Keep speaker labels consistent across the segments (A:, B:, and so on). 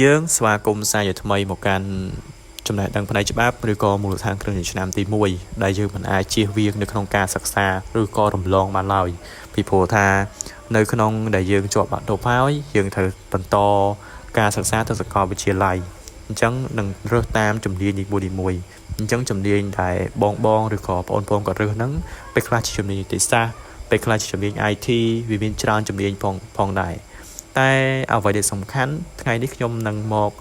A: យើងស្វាគមន៍សាជាថ្មីមកកាន់ចំណេះដឹងផ្នែកច្បាប់ឬក៏មូលដ្ឋានគ្រឹះនៃឆ្នាំទី1ដែលយើងមិនអាចជៀសវាងនៅក្នុងការសិក្សាឬក៏រំលងបានឡើយពីព្រោះថានៅក្នុងដែលយើងជាប់បាក់ឌុបហើយយើងត្រូវបន្តការសិក្សាទៅសាកលវិទ្យាល័យអញ្ចឹងនឹងរើសតាមជំនាញនីមួយៗអញ្ចឹងជំនាញដែលបងឬក៏បងប្អូនគាត់រើសហ្នឹងពេលខ្លះជាជំនាញនីតិសាស្ត្រពេលខ្លះជាជំនាញ IT វាមានច្រើនជំនាញផងដែរតែអ្វីដែលសំខាន់ថ្ងៃនេះខ្ញុំនឹងមក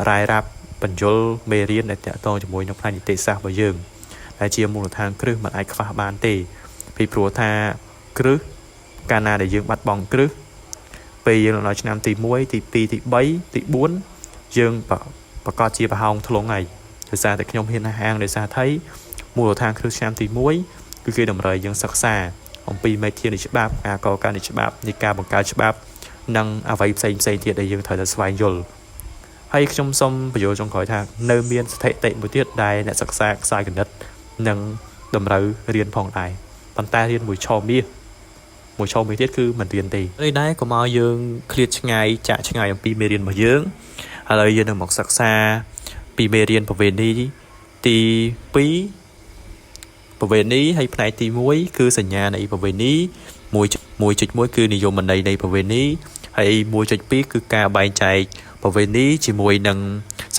A: រ៉ាយរ៉ាប់បញ្យលមេរៀនដែលតាក់ទងជាមួយនឹងផ្នែកនីតិសាស្ត្ររបស់យើងដែលជាមូលដ្ឋានគ្រឹះមិនអាចខ្វះបានទេពីព្រោះថាគ្រឹះកាលណាដែលយើងបាត់បង់គ្រឹះពេលយើងដល់ឆ្នាំទី1ទី2ទី3ទី4យើងប្រកាសជាប្រហោងធ្លុងហើយដោយសារតែខ្ញុំហ៊ានហាងដោយសារថៃមូលដ្ឋានគ្រឹះឆ្នាំទី1គឺគេតម្រូវយើងសិក្សាអំពីមេធានច្បាប់ការកការច្បាប់នៃការបង្កើតច្បាប់និងអ្វីផ្សេងទៀតដែលយើងត្រូវតែស្វែងយល់ហើយខ្ញុំសូមបញ្យល់ចុងក្រោយថានៅមានស្ថិតិមួយទៀតដែលអ្នកសិក្សាខ្សែគណិតនិងតម្រូវរៀនផងដែរប៉ុន្តែរៀនមួយឆមាសទៀតគឺមិនរៀនទេហើយដែរក៏មកយើងឃ្លាតឆ្ងាយចាក់ឆ្ងាយអំពីមេរៀនរបស់យើងឥឡូវយើងនឹងមកសិក្សាពីមេរៀនប្រវេណីទី2ប្រវេណីហើយផ្នែកទី1គឺសញ្ញានៃប្រវេណី1.1គឺនិយមន័យនៃប្រវេណីហើយ1.2គឺការបែងចែកប្រវេណីជាមួយនឹង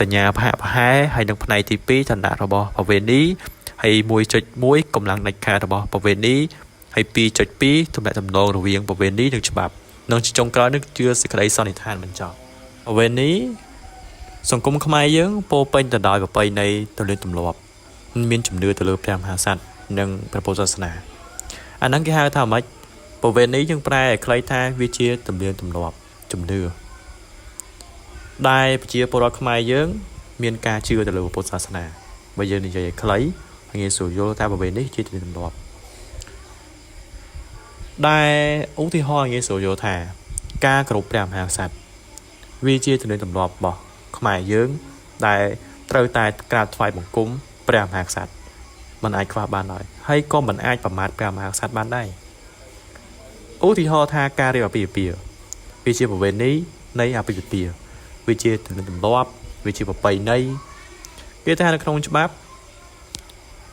A: សញ្ញាផាកប្រហែលហើយនឹងផ្នែកទី2ឋានៈរបស់ប្រវេណីហើយ1.1កម្លាំងដាច់ខាតរបស់ប្រវេណីហើយ2.2ទំនាក់ទំនងរវាងប្រវេណីនិងច្បាប់និងចុងក្រោយនេះគឺសេចក្តីសន្និដ្ឋានបញ្ចប់ប្រវេណីសង្គមខ្មែរយើងពោពេញទៅដោយប្រពៃណីទំនៀមទម្លាប់មានជំនឿទៅលើព្រះមហាក្សត្រនិងព្រះពុទ្ធសាសនាអាហ្នឹងគេហៅថាម៉េចប្រវេណីយើងប្រែឲ្យខ្លីថាវាជាទំនៀមទម្លាប់ជំនឿដែលប្រជាពលរដ្ឋខ្មែរយើងមានការជឿទៅលើពុទ្ធសាសនាបើយើងនិយាយឲ្យខ្លីងាយស្រួលយល់ថាប្រវេណីជាទំនៀមទម្លាប់ដែលឧទាហរណ៍ងាយស្រួលយល់ថាការគោរពព្រះមហាក្សត្រវាជាទំនៀមទម្លាប់របស់ខ្មែរយើងដែលត្រូវតែក្រាបថ្វាយបង្គំព្រះមហាក្សត្រមិនអាចខ្វះបានឡើយហើយក៏មិនអាចប្រមាថព្រះមហាក្សត្របានដែរឧទាហរណ៍ថាការរៀបអាពាហ៍ពិពាហ៍វាជាប្រវេណីនៃអាពាហ៍ពិពាហ៍វាជាទំនៀមទម្លាប់វាជាប្រពៃណីគេថានៅក្នុងច្បាប់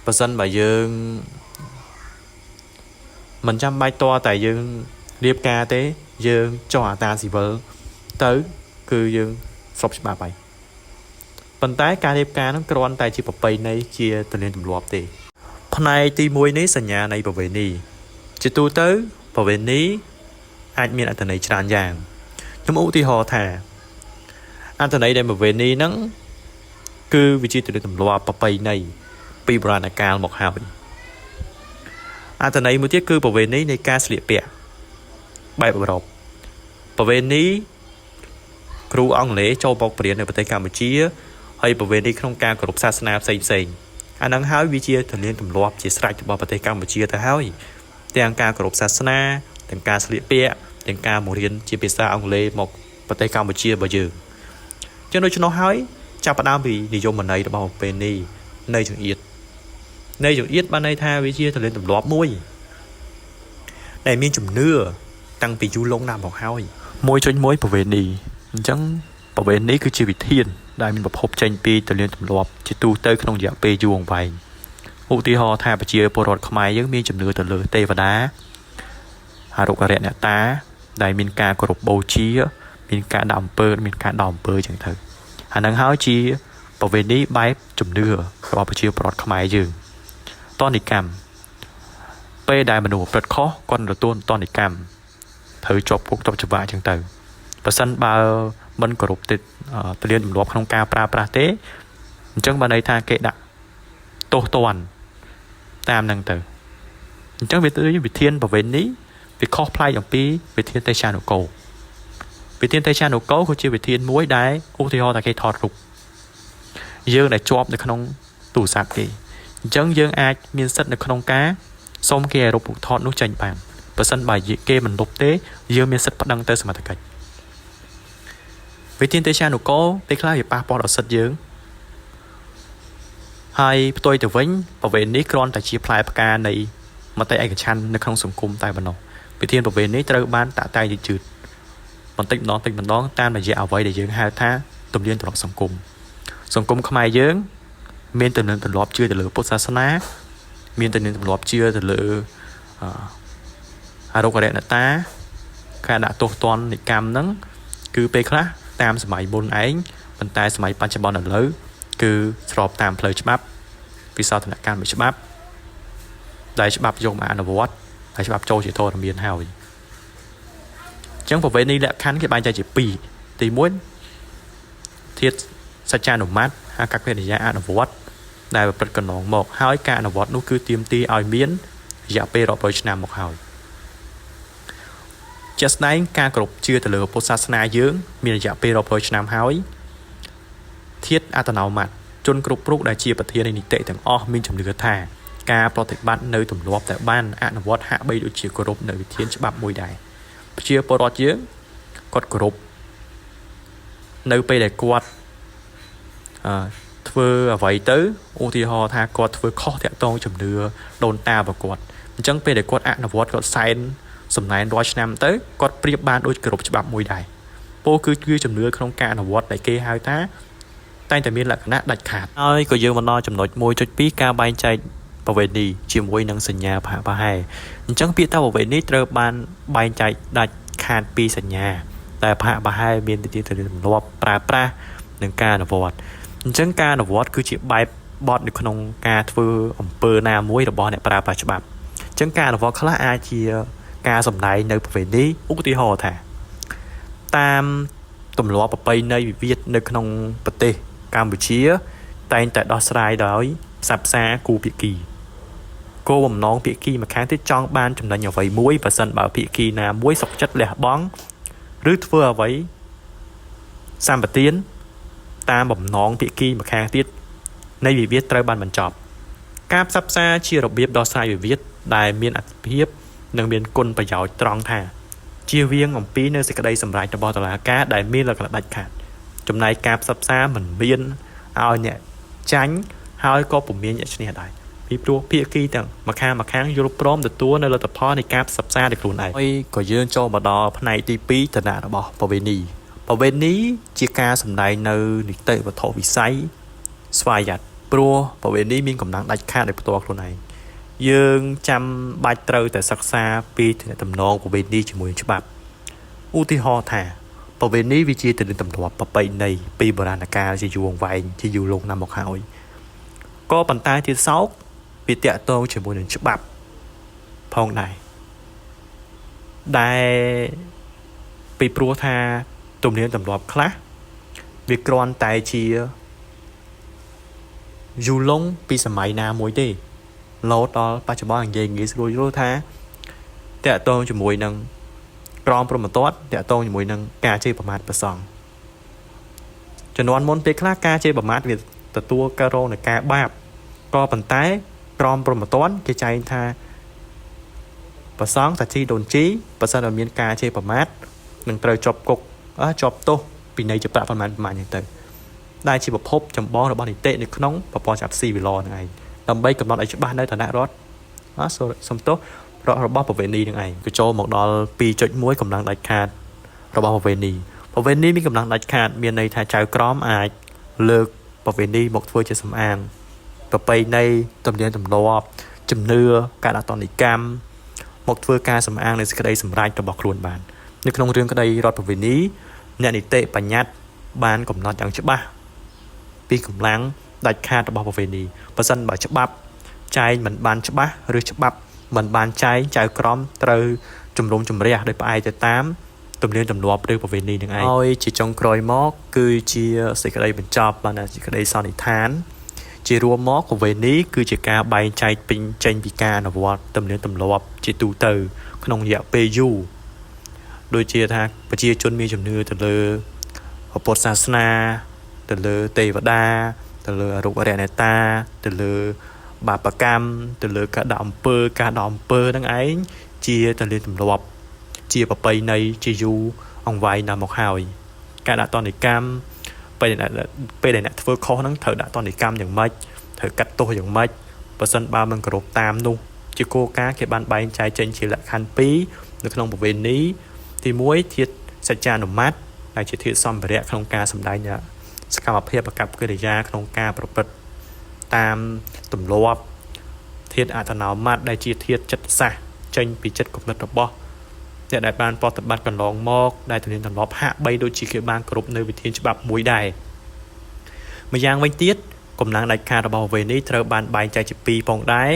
A: បើសិនបើយើងមិនចាំបាច់តតែយើងរៀបការទេយើងចុះអាតាស៊ីវិលទៅគឺយើងស្របច្បាប់ហើយប៉ុន្តែការរៀបការហ្នឹងគ្រាន់តែជាប្រពៃណីជាទំនៀមទម្លាប់ទេផ្នែកទី1នេះសញ្ញានៃប្រវេណីជាទូទៅប្រវេណីអាចមានអត្ថន័យច្រើនយ៉ាងខ្ញុំឧទាហរណ៍ថាអត្ថន័យនៃប្រវេណីហ្នឹងគឺវាជាទំនៀមទម្លាប់ប្រពៃណីពីបុរាណកាលមកហើយអត្ថន័យមួយទៀតគឺប្រវេណីនៃការស្លៀកពាក់បែបអឺរ៉ុបប្រវេណីគ្រូអង់គ្លេសចូលបោកបរៀននៅប្រទេសកម្ពុជាហើយប្រវេណីក្នុងការគោរពសាសនាផ្សេងអាហ្នឹងហើយវាជាទំនៀមទម្លាប់ជាស្រេចរបស់ប្រទេសកម្ពុជាទៅហើយទាំងការគោរពសាសនាទាំងការស្លៀកពាក់ទាំងការបង្រៀនជាភាសាអង់គ្លេសមកប្រទេសកម្ពុជារបស់យើងចឹងដូច្នោះហើយចាប់ផ្ដើមពីនិយមន័យរបស់ប្រវេណីនៃចង្អៀតបានន័យថាវាជាទំនៀមទម្លាប់មួយដែលមានជំនឿតាំងពីយូរលង់ណាស់មកហើយ1.1ប្រវេណីអញ្ចឹងប្រវេណីគឺជាវិធានដែលមានប្រភពចេញពីទំនៀមទម្លាប់ជាទូទៅក្នុងរយៈពេលយូរអង្វែងឧទាហរណ៍ថាប្រជាពលរដ្ឋខ្មែរយើងមានជំនឿទៅលើទេវតាអារុក្ខរៈអ្នកតាដែលមានការគោរពបូជាមានការដាក់អំពើចឹងទៅអាហ្នឹងហើយជាប្រវេណីបែបជំនឿរបស់ប្រជាពលរដ្ឋខ្មែរយើងតនិកម្មពេលដែលមនុស្សប្រព្រឹត្តខុសគាត់ទទួលតនិកម្មត្រូវជាប់គុកជាប់ច្បាប់ចឹងទៅបើសិនបើមិនគោរពទេទំនៀមទម្លាប់ក្នុងការប្រើប្រាស់ទេអញ្ចឹងបានន័យថាគេដាក់ទោសទណ្ឌតាមហ្នឹងទៅអញ្ចឹងវាទៅវិធានប្រវេណីវាខុសប្លែកអំពីវិធានទេសានុគោវិធានទេសានុគោគឺជាវិធានមួយដែលឧទាហរណ៍ថាគេថតរូបយើងដែលជាប់នៅក្នុងទូរស័ព្ទគេអញ្ចឹងយើងអាចមានសិទ្ធិនៅក្នុងការសុំគេឲ្យរករូបថតនោះចេញបានបើសិនបើគេមិនលុបទេយើងមានសិទ្ធិប្តឹងទៅសមត្ថកិច្ចវិធានទេសានុគោពេលខ្លះវាប៉ះពាល់ដល់សិទ្ធិយើងហើយផ្ទុយទៅវិញប្រវេណីគ្រាន់តែជាផ្លែផ្កានៃមតិឯកច្ឆន្ទនៅក្នុងសង្គមតែប៉ុណ្ណោះវិធានប្រវេណីត្រូវបានតាក់តែងយឺត បន្តិចម្ដងតាមរយៈអ្វីដែលយើងហៅថាទំនៀមទម្លាប់សង្គមខ្មែរយើងមានទំនៀមទម្លាប់ជឿទៅលើពុទ្ធសាសនាមានទំនៀមទម្លាប់ជឿទៅលើអរុក្ខរណតាការដាក់ទោសទណ្ឌនិកម្មហ្នឹងគឺពេលខ្លះតាមសម័យមុនឯងប៉ុន្តែសម័យបច្ចុប្បន្នឥឡូវគឺស្របតាមផ្លូវច្បាប់វិសោធនកម្មច្បាប់ដែលច្បាប់យកមកអនុវត្តហើយច្បាប់ចូលជាធរមានហើយអញ្ចឹងប្រវេណីលក្ខខណ្ឌគេបែងចែកជា2ទី1ធាតុសច្ចានុមត្តហៅកក្កិរិយាអនុវត្តដែលប្រព្រឹត្តកន្លងមកហើយការអនុវត្តនោះគឺទាមទារឲ្យមានរយៈពេលរាប់រយឆ្នាំមកហើយជាក់ស្ដែងការគោរពជឿទៅលើពុទ្ធសាសនាយើងមានរយៈពេលរាប់រយឆ្នាំហើយធាតុអត្តនោម័តជនគ្រប់រូបដែលជាប្រធាននៃនីតិទាំងអស់មានជំនឿថាការប្រតិបត្តិនៅទម្លាប់ដែលបានអនុវត្តហាក់បីដូចជាគោរពនៅវិធានច្បាប់មួយដែរប្រជាពលរដ្ឋយើងគាត់គោរពនៅពេលដែលគាត់ធ្វើអ្វីទៅឧទាហរណ៍ថាគាត់ធ្វើខុសតាក់ទងជំនឿដូនតារបស់គាត់អញ្ចឹងពេលដែលគាត់អនុវត្តគាត់សែនសំណែនរាល់ឆ្នាំទៅគាត់ប្រៀបបានដូចគោរពច្បាប់មួយដែរពោលគឺជំនឿក្នុងការអនុវត្តដែលគេហៅថាតែងតែមានលក្ខណៈដាច់ខាតហើយក៏យើងមកដល់ចំណុច 1.2 ការបែងចែកប្រវេណីជាមួយនឹងសញ្ញាប្រហាក់ប្រហែលអញ្ចឹងពាក្យថាប្រវេណីត្រូវបានបែងចែកដាច់ខាតពីសញ្ញាតែប្រហាក់ប្រហែលមានទៅទម្លាប់ប្រើប្រាស់នឹងការអនុវត្តអញ្ចឹងការអនុវត្តគឺជាបែបបទនៅក្នុងការធ្វើអំពើណាមួយរបស់អ្នកប្រើប្រាស់ច្បាប់អញ្ចឹងការអនុវត្តខ្លះអាចជាការសម្ដែងនៅប្រវេណីឧទាហរណ៍ថាតាមទម្លាប់ប្រពៃណីវិវាទនៅក្នុងប្រទេសកម្ពុជាតែងតែដោះស្រាយដោយផ្សះផ្សាគូភាគីគោលបំណងភាគីម្ខាងទៀតចង់បានចំណេញអ្វីមួយបើសិនបើភាគីណាមួយសុខចិត្តលះបង់ឬធ្វើអ្វីសម្បទានតាមបំណងភាគីម្ខាងទៀតនៃវិវាទត្រូវបានបញ្ចប់ការផ្សះផ្សាជារបៀបដោះស្រាយវិវាទដែលមានអត្ថប្រយោជន៍និងមានគុណប្រយោជន៍ត្រង់ថាជៀសវាងអំពីនៅសេចក្តីសម្រេចរបស់តុលាការដែលមានលក្ខណៈដាច់ខាតចំណែកការផ្សះផ្សាមិនមានឲ្យអ្នកចាញ់ហើយក៏ពុំមានអ្នកឈ្នះដែរពីព្រោះភាគីទាំងម្ខាងយល់ព្រមទទួលនៅលទ្ធផលនៃការផ្សះផ្សាដោយខ្លួនឯងហើយក៏យើងចូលមកដល់ផ្នែកទី2ឋានៈរបស់ប្រវេណីជាការសម្ដែងនៅនីតិវត្ថុវិស័យស្វ័យយ័តព្រោះប្រវេណីមានកម្លាំងដាច់ខាតដោយផ្ទាល់ខ្លួនឯងយើងចាំបាច់ត្រូវតែសិក្សាពីទំនងប្រវេណីជាមួយនឹងច្បាប់ឧទាហរណ៍ថាប្រវេណីវាជាទំនៀមទម្លាប់ប្រពៃណីពីបុរាណកាលជាយូរអង្វែងជាយូរលង់ណាស់មកហើយក៏ប៉ុន្តែទៀតសោកវាតាក់ទងជាមួយនឹងច្បាប់ផងដែរដែលពីព្រោះថាទំនៀមទម្លាប់ខ្លះវាគ្រាន់តែជាយូរលង់ពីសម័យណាមួយទេឡូតដល់បច្ចុប្បន្ននិយាយងាយស្រួលយល់ថាតាក់ទងជាមួយនឹងក្រមព្រហ្មទណ្ឌតាក់ទងជាមួយនឹងការជេរប្រមាថព្រះសង្ឃជំនាន់មុនពេលខ្លះការជេរប្រមាថវាទទួលការរងនឹងការបាបក៏ប៉ុន្តែក្រមព្រហ្មទណ្ឌគេចែងថាព្រះសង្ឃតាជីដូនជីបើសិនតែមានការជេរប្រមាថនឹងត្រូវជាប់គុកជាប់ទោសពីនៃជាប្រាក់ប្រមាណយ៉ាងទៅដែលជាប្រភពចម្បងរបស់នីតិនៅក្នុងប្រព័ន្ធច្បាប់ស៊ីវិលហ្នឹងឯងដើម្បីកំណត់ឲ្យច្បាស់នៅឋានៈរដ្ឋសំទោសរបស់ប្រវេណីនឹងឯងក៏ចូលមកដល់ 2.1 កម្លាំងដាច់ខាតរបស់ប្រវេណីមានកម្លាំងដាច់ខាតមានន័យថាចៅក្រមអាចលើកប្រវេណីមកធ្វើជាសម្អាងប្រពៃណីទំនៀមទម្លាប់ជំនឿការដាក់ទណ្ឌកម្មមកធ្វើការសម្អាងនៃសេចក្តីសម្រេចរបស់ខ្លួនបាននៅក្នុងរឿងក្តីរដ្ឋប្រវេណីអ្នកនីតិបញ្ញត្តិបានកំណត់យ៉ាងច្បាស់ពីកម្លាំងដាច់ខាតរបស់ប្រវេណីបើសិនបើច្បាប់ចែងមិនបានច្បាស់ឬច្បាប់មិនបានចែងចៅក្រមត្រូវជំរុំជម្រះដោយផ្អែកទៅតាមទំនៀមទម្លាប់ឬប្រវេណីនឹងឯងហើយជាចុងក្រោយមកគឺជាសេចក្តីបញ្ចប់បានសេចក្តីសន្និដ្ឋានជារួមមកប្រវេណីគឺជាការបែងចែកចេញពីការអនុវត្តទំនៀមទម្លាប់ជាទូទៅក្នុងរយៈពេលយូរដូចជាថាប្រជាជនមានជំនឿទៅលើពុទ្ធសាសនាទៅលើទេវតាទៅលើអរុក្ខរណតាទៅលើបាបកម្មទៅលើការដាក់អំពើហ្នឹងឯងជាទំនៀមទម្លាប់ជាប្រពៃណីជាយូរអង្វែងណាស់មកហើយការដាក់ទណ្ឌកម្មពេលដែលអ្នកធ្វើខុសហ្នឹងត្រូវដាក់ទណ្ឌកម្មយ៉ាងម៉េចត្រូវកាត់ទោសយ៉ាងម៉េចបើសិនបើមិនគោរពតាមនោះជាគោលការណ៍គេបានបែងចែកចេញជាលក្ខខណ្ឌ2នៅក្នុងប្រវេណីទី1ធាតុ សច្ចានុមត្តដែលជាធាតុសម្ភារៈក្នុងការសម្ដែងសកម្មភាពប្រកបកិរិយាក្នុងការប្រព្រឹត្តតាមទម្លាប់ធាតុអត្ថនោមត្តដែលជាធាតុចិត្តសាស្ត្រចេញពីចិត្តគំនិតរបស់អ្នកដែលបានប្រតិបត្តិកន្លងមកដែលទំនៀមទម្លាប់ហាក់បីដូចជាគេបានគ្រប់នៅវិធានច្បាប់មួយដែរម្យ៉ាងវិញទៀតកម្លាំងដាច់ខាតរបស់ប្រវេណីត្រូវបានបែងចែកជាពីរផងដែរ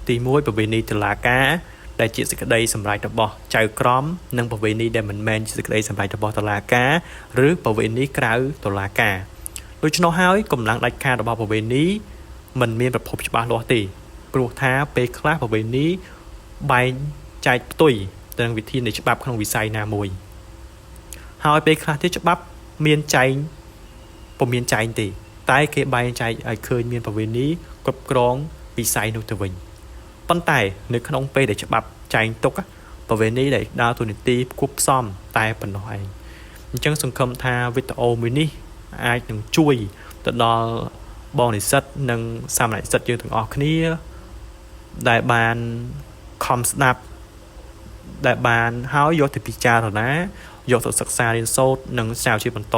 A: ទី1ប្រវេណីតុលាការដែលជាសេចក្តីសម្រេចរបស់ចៅក្រមនិងប្រវេណីដែលមិនមែនជាសេចក្តីសម្រេចរបស់តុលាការឬប្រវេណីក្រៅតុលាការដូច្នោះហើយកម្លាំងដាច់ខាតរបស់ប្រវេណីមិនមានប្រភពច្បាស់លាស់ទេព្រោះថាពេលខ្លះប្រវេណីបែងចែកផ្ទុយទៅនឹងវិធាននៃច្បាប់ក្នុងវិស័យណាមួយហើយពេលខ្លះទៀតច្បាប់មានចែងពុំមានចែងទេតែគេបែងចែកឲ្យឃើញមានប្រវេណីគ្រប់គ្រងវិស័យនោះទៅវិញប៉ុន្តែនៅក្នុងពេលដែលច្បាប់ចែងទុកប្រវេណីដែលដើរតួនាទីគប់ផ្សំតែប៉ុណ្ណោះឯងអញ្ចឹងសង្ឃឹមថាវីដេអូមួយនេះអាចនឹងជួយទៅដល់បងនិស្សិតនិងសាមណេរនិស្សិតយើងទាំងអស់គ្នាដែលបានខំស្ដាប់ដែលបានហើយយកទៅពិចារណាយកទៅសិក្សារៀនសូត្រនិងស្រាវជ្រាវបន្ត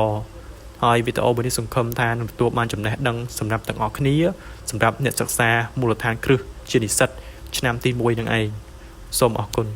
A: ហើយវីដេអូមួយនេះសង្ឃឹមថានឹងទទួលបានចំណេះដឹងសម្រាប់ទាំងអស់គ្នាសម្រាប់អ្នកសិក្សាមូលដ្ឋានគ្រឹះជានិស្សិតឆ្នាំទី1នឹងឯងសូមអរគុណ